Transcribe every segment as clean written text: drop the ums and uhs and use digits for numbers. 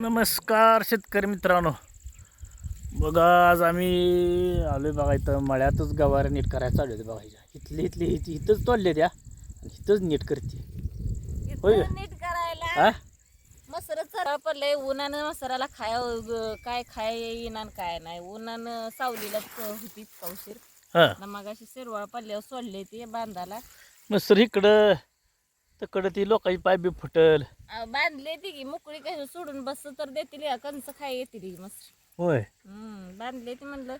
नमस्कार शेतकरी मित्रांनो. बघा आज आम्ही आलोय बघा इथं मळ्यातच गवाऱ्या नीट करायला चालू होते बघायच्या. इथली इथंच तोडले त्या आणि इथंच नीट करते. होय इथं नीट करायला हा मसर चरा पडलंय. उन्हानं मसराला काय खाय येईना आणि काय नाही. उन्हानं सावलीलाच होती पावशीर हा ना मग अशी शिरवाळ पडल्यावर सोडले ते बांधाला. मग सर इकडं तिकडं ती लोकांची पाय बी फुटल. बांधले ती की मोकळी कशी सोडून बस तर देतील या कंच खाय येतील मस्त. होय बांधले ती म्हणलं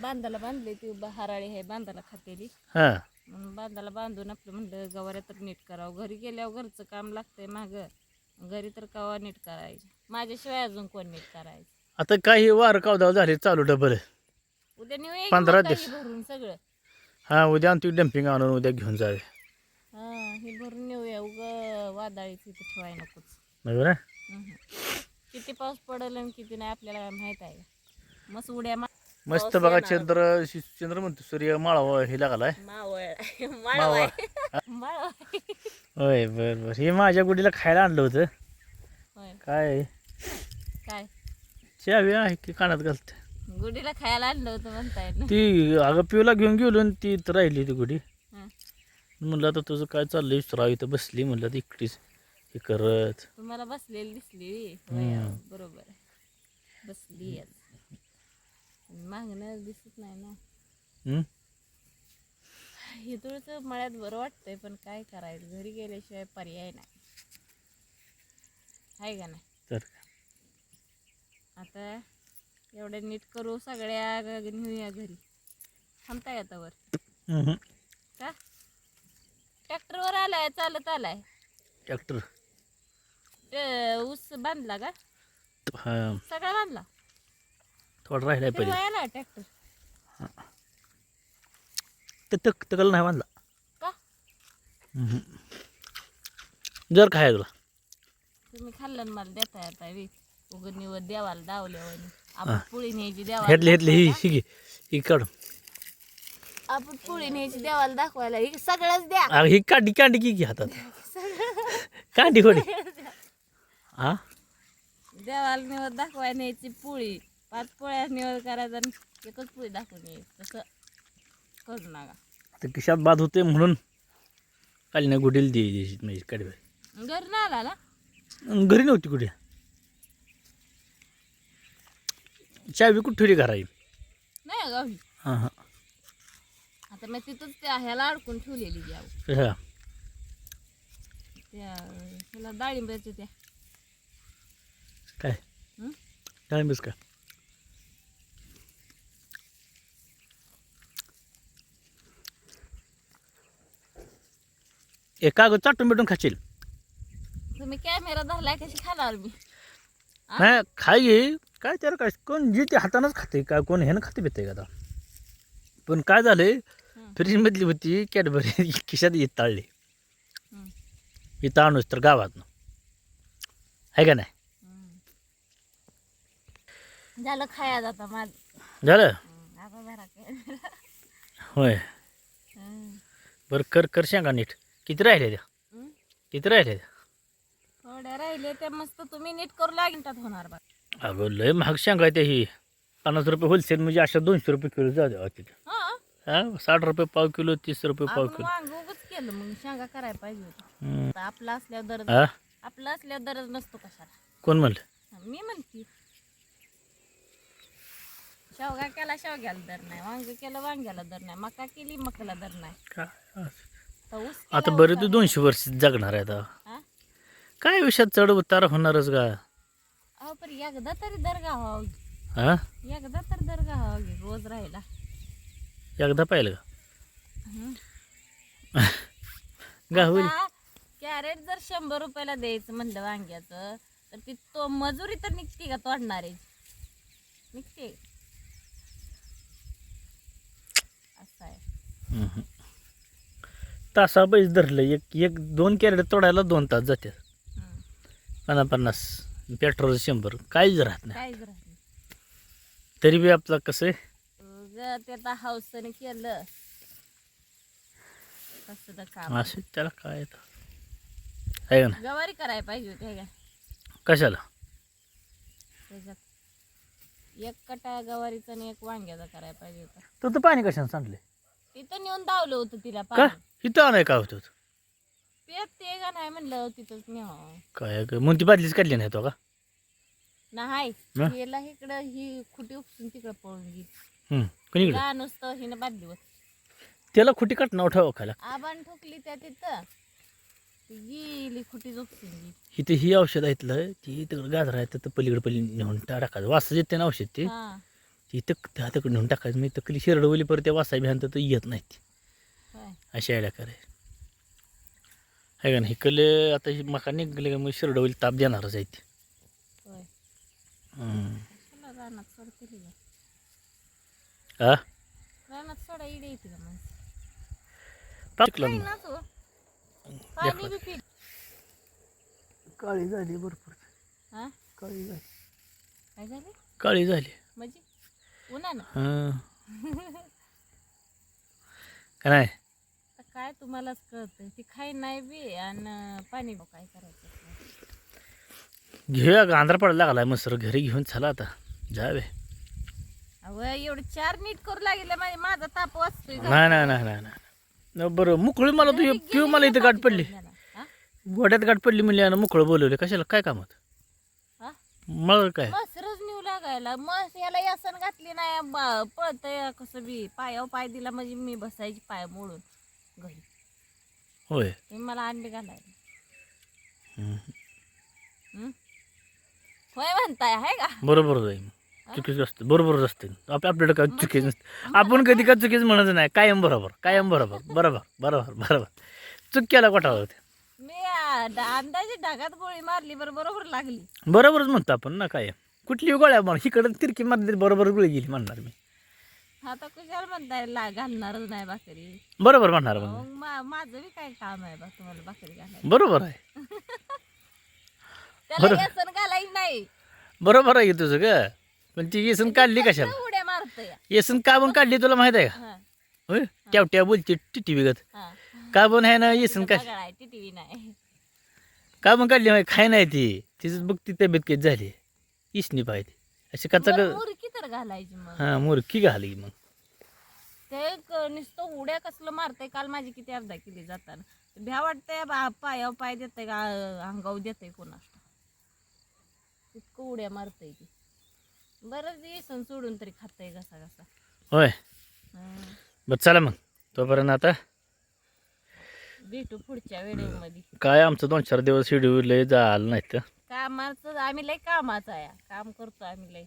बांधाला बांधले ती हराळी आहे बांधाला खातेली हा म्हणून बांधाला बांधून आपलं म्हणलं गवाऱ्या तर नीट करावं. घरी गेल्यावर घरचं काम लागतंय मागं. घरी तर कवा नीट करायचं माझ्याशिवाय अजून कोण नीट करायचं. आता काही वार कावदाव झाले चालू डबल. उद्या नेऊया 15 काही दिवस भरून सगळं. हा उद्या आणि ती डम्पिंग आणून उद्या घेऊन जावे. हे भरून नेऊया. वादळीच इथं ठेवाय नकोच. बरोबर आहे. किती पाऊस पडेल आणि किती नाही आपल्याला माहित आहे. मस्त उड्या मस्त बघा चंद्र म्हणतो सूर्य माळावा हे लागलाय. मावळ मावा. माळव होय बर हे माझ्या गुडीला खायला आणलं होतं. होय काय काय चावी आहे की कानात घालते गुडीला खायला आणलं होतं म्हणताय ना. ती अगं पिऊला घेऊन गेलो आणि ती इथं राहिली ती गुडी. हं. म्हणलं आता तुझं काय चाललंय विचारावं. इथं बसली म्हणलं ती एकटीच हे करत. तुम्हाला बसलेली दिसली. होय, बरोबर आहे. बसली मागणं दिसत नाही ना. हं? हे थोडंसं मळ्यात बरं वाटतंय पण काय करायचं घरी गेल्याशिवाय पर्याय नाही आहे का नाही. तर आता एवढ्या नीट करू सगळ्या नेऊया घरी. थांबताय आता वर हं. का ट्रॅक्टरवर आलाय चालत आलाय. ट्रॅक्टर ऊस बांधला का हा सगळा बांधला. थोडा राहिलाय पहिले. फिरवायला ट्रॅक्टर तकल नाही बांधला. का जर खाय तुला तुम्ही खाल्लं ना मला देताय आता उघड निवड देवाला दावल्यावर आपण पोळी न्यायची हेतले देवाला ही ही काढ. आपण पोळी न्यायची देवाला दाखवायला हे सगळंच द्या. ही कांडी की हातात कांडी खोडी. हा देवाला निवड दाखवायला न्यायची पोळी 5 पोळ्या निवड करायचा आणि एकच पोळी दाखवून यायची. तसं करू नका. तर खिशात बाद होते म्हणून काली ना गुडीला द्यायची म्हणजे काढी. घरी नाही आला ना. घरी नव्हती कुठे. चावी कुठे ठेवली घराई. नाही गावी हां हां आता मी तिथंच त्या ह्याला अडकून ठेवलेली द्यावं कशा त्या ह्याला डाळिंबाच्या त्या काय हं? डाळिंबच का. एका कागद चाटून बिटून खाशील. तुम्ही कॅमेरा धरलाय कशी खाणार मी. नाही खाई काय त्याला काय कोण जे ते हातानंच खाते काय कोण ह्यानं खाते पिते का आता. पण काय झालंय फ्रीजमधली होती कॅडबरी खिशात येत ताळली. इथं आणूच तर गावात आहे का नाही. झालं खाया जाता माझं झालं आता जरा कॅमेरा होय. बरं कर शेंगा नीट. किती राहिले त्या किती राहिले त्या. थोड्या राहिले त्या मस्त तुम्ही नीट करू लागतात होणार बघ. अगं लय महाग शेंगा त्या ही 50 रुपये होलसेल म्हणजे अशा 200 रुपये किलो जाऊ द्या तिथे. हा 60 रुपये पाव किलो 30 रुपये पाव आपण किलो. वांग उगच केलं मग शेंगा करायला पाहिजे होतं. आता आपलं असल्यावर दरज हा आपलं असल्यावर दरज नसतो कशाला. कोण म्हणलं. मी म्हणते शेवगा केला शेवग्याला दर नाही. वांग केलं वांग्याला दर नाही. मका केली मकाला दर नाही. काय तर ऊस आता केला बरे ऊसाला तू 200 वर्ष जगणार आहे आता. हा? काय विषयात चढ उतार होणारच का. अहो पण एकदा तरी दर्गा व्हावं. हा एकदा तर दर्गा व्हावं रोज राहिला. एकदा पाहिलं हं. का गावली. आता कॅरेट जर 100 रुपयाला द्यायचं म्हणलं वांग्याचं तर ती तो मजुरी तर निघते का तोडणारे निघते. असं आहे. तासा बैस धरलं एक 2 कॅरेट तोडायला 2 तास जाते. 50 पेट्रोल 100 काहीच राहत नाही. काहीच राहत नाही. तरी बी आपलं कसं आहे ते आता हाऊसने केलं तसं तर काम असं त्याला काय येतं आहे का ना. गवारी करायला पाहिजे होती हे काय. कशाला त्याच्यात एक कटा गवारीचा आणि एक वांग्याचा करायला पाहिजे होता. तर पाणी कशाने सांडले तिथं नेऊन धावलं होतं तिला का पाणी. इथं आणाय काय होतं पेत ते का नाही म्हणलं तिथंच न्यावं. काय मग ती बादलीच काढली नाही तो का नाही हं? हिला इकडं ही खुटी उपसून तिकडं पळून गेली. कोणीकडे तिला नुसतं हिनं बादलीवर त्याला खुटी काटणं ठेवा खायला आबान ठोकली त्या तिथं ती गेली खुटी उपसून गेली. इथे ही औषध आहेतलं ती तिकडं गाजर आहे तर पलीकडे नेऊन टाकायचं वास येते ना औषध ते हा ती त्या तिकडे नेऊन टाकायचं मी तकली शिरडवली परत त्या वासा भ्यान तर येत नाही ती होय. अशी आयडिया कराय आहे का नाही कले आता ही मका निघले का मग शिरडवली ताप देणारच आहे ती होय. हम्म. कशाला रानात सोडते तिला. हा रानात सोडा इडे येते का माणसं. टाकलं काही मग. ना तो. पाणी बी पी. काळी झाली भरपूर हा काळी झाली काय झालं काळी झाली म्हणजे उन्हानं. हां का नाही आता काय तुम्हालाच कळतंय ती खाई नाही बी आणि पाणी बी काय करायचं. घेऊया का आंध्र पडायला लागलाय मसर घरी घेऊन चला आता जावे अव एवढं 4 नीट करू लागले माझा ताप वाचतोय का? नाही नाही नाही नाही नाही बरं मुकळी मला घरी तू गेली पिऊ मला ना इथं गाठ पाठी पडली पडल्याला. हा? गोड्यात गाठ पडली म्हणली आणि मुकळं बोलवले कशाला काय कामात हा? मला काय मसरच नेऊ लागायला मस याला यासन घातली नाही पळतय कसं बी पायावर पाय दिला म्हणजे मी बसायची पाय मोडून घरी. होय तुम्ही मला अंडे घालायला. हम्म. हं? होय म्हणताय आहे का बरोबरच आहे चुकीच असते बरोबरच असते आपल्याकडे काय चुकीच नसते आपण कधी काय चुकीच म्हणत नाही कायम बरोबर बरोबर बरोबर बरोबर चुकीला कोठावर होते मी अंदाजे ढगात गोळी मारली बरोबर लागली. बरोबरच म्हणतो आपण ना काय कुठली गोळ्या म्हण इकडं तिरकी मारली बरोबर गोळी गेली म्हणणार मी आता कुशाला म्हणताय घालणारच नाही भाकरी. बरोबर म्हणणार मग मग माझं बी काय काम आहे बा तुम्हाला भाकरी घालायला. बरोबर आहे त्याला यासन घालायची नाही. बरोबर आहे की तुझं ग पण ती येसन काढली कशाला कसं उड्या मारतय. येसन का पण काढली तुला माहित आहे का हा होय ट्यावट्या बोलते टिटी विगत हा का पण आहे ना येसन का बघा टीव्ही नाही. का पण काढली माहिती खाय नाही ती तिचं बघ ती तब्येत काही झाली इसनी पाहिजे अशी कचा मुरकी तर घालायची मग. हां मुरकी घाली मग ते नुसतं उड्या कसलं मारतय. काल माझी किती अर्धा किली जाताना भ्या वाटतंय पायावर पाय देतय का अंगावर देतय कोणास इतकं उड्या मारतय ती. बरंच येसन सोडून तरी खातय घसा होय हं. बरं चला मग तोपर्यंत आता भेटू पुढच्या व्हिडिओमध्ये. काय आमचं 2-4 दिवस शेड्यूल लय झालं नाही तर कामाचं आम्ही लय कामाचं आहे काम करतो आम्ही लय.